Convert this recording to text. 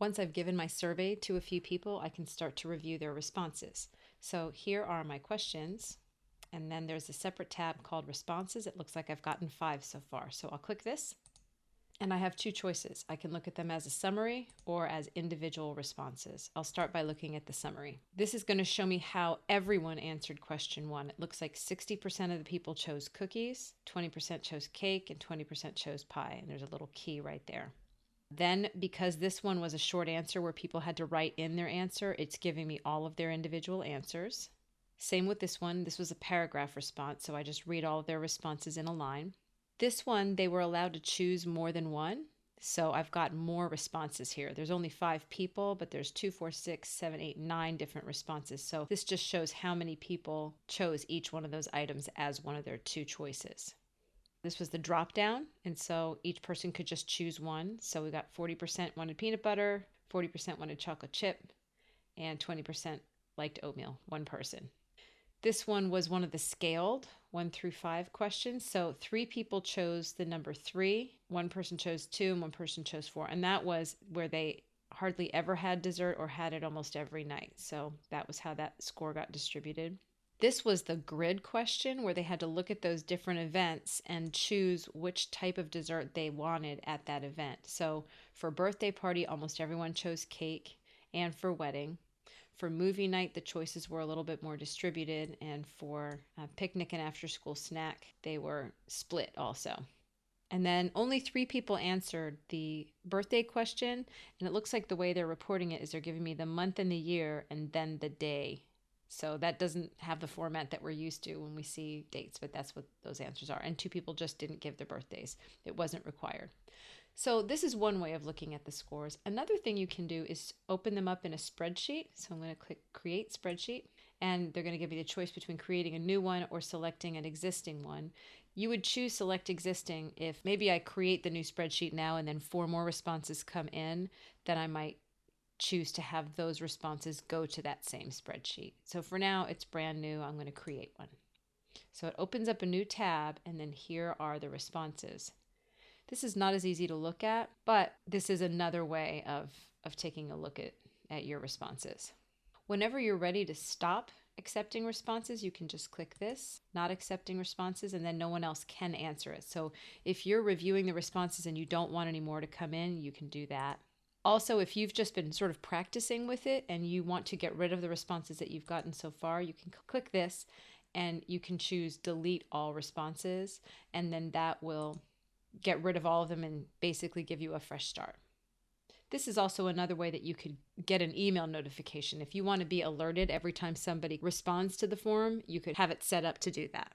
Once I've given my survey to a few people, I can start to review their responses. So here are my questions, and then there's a separate tab called responses. It looks like I've gotten 5 so far. So I'll click this, and I have 2 choices. I can look at them as a summary or as individual responses. I'll start by looking at the summary. This is going to show me how everyone answered question 1. It looks like 60% of the people chose cookies, 20% chose cake, and 20% chose pie. And there's a little key right there. Then, because this one was a short answer where people had to write in their answer, it's giving me all of their individual answers. Same with this one. This was a paragraph response, so I just read all of their responses in a line. This one, they were allowed to choose more than one, so I've got more responses here. There's only 5 people, but there's 2, 4, 6, 7, 8, 9 different responses. So this just shows how many people chose each one of those items as one of their 2 choices. This was the drop down, and so each person could just choose one. So we got 40% wanted peanut butter, 40% wanted chocolate chip, and 20% liked oatmeal, one person. This one was one of the scaled 1 through 5 questions. So 3 people chose the number 3, one person chose 2, and one person chose 4. And that was where they hardly ever had dessert or had it almost every night. So that was how that score got distributed. This was the grid question where they had to look at those different events and choose which type of dessert they wanted at that event. So for birthday party, almost everyone chose cake, and for wedding. For movie night, the choices were a little bit more distributed, and for picnic and after school snack, they were split also. And then only 3 people answered the birthday question, and it looks like the way they're reporting it is they're giving me the month and the year and then the day. So that doesn't have the format that we're used to when we see dates, but that's what those answers are. And 2 people just didn't give their birthdays. It wasn't required. So this is one way of looking at the scores. Another thing you can do is open them up in a spreadsheet. So I'm going to click Create Spreadsheet, and they're going to give you the choice between creating a new one or selecting an existing one. You would choose Select Existing if maybe I create the new spreadsheet now and then 4 more responses come in, then I might choose to have those responses go to that same spreadsheet. So for now, it's brand new. I'm going to create one. So it opens up a new tab, and then here are the responses. This is not as easy to look at, but this is another way of taking a look at your responses. Whenever you're ready to stop accepting responses, you can just click this, not accepting responses, and then no one else can answer it. So if you're reviewing the responses and you don't want any more to come in, you can do that. Also, if you've just been sort of practicing with it and you want to get rid of the responses that you've gotten so far, you can click this and you can choose delete all responses, and then that will get rid of all of them and basically give you a fresh start. This is also another way that you could get an email notification. If you want to be alerted every time somebody responds to the form, you could have it set up to do that.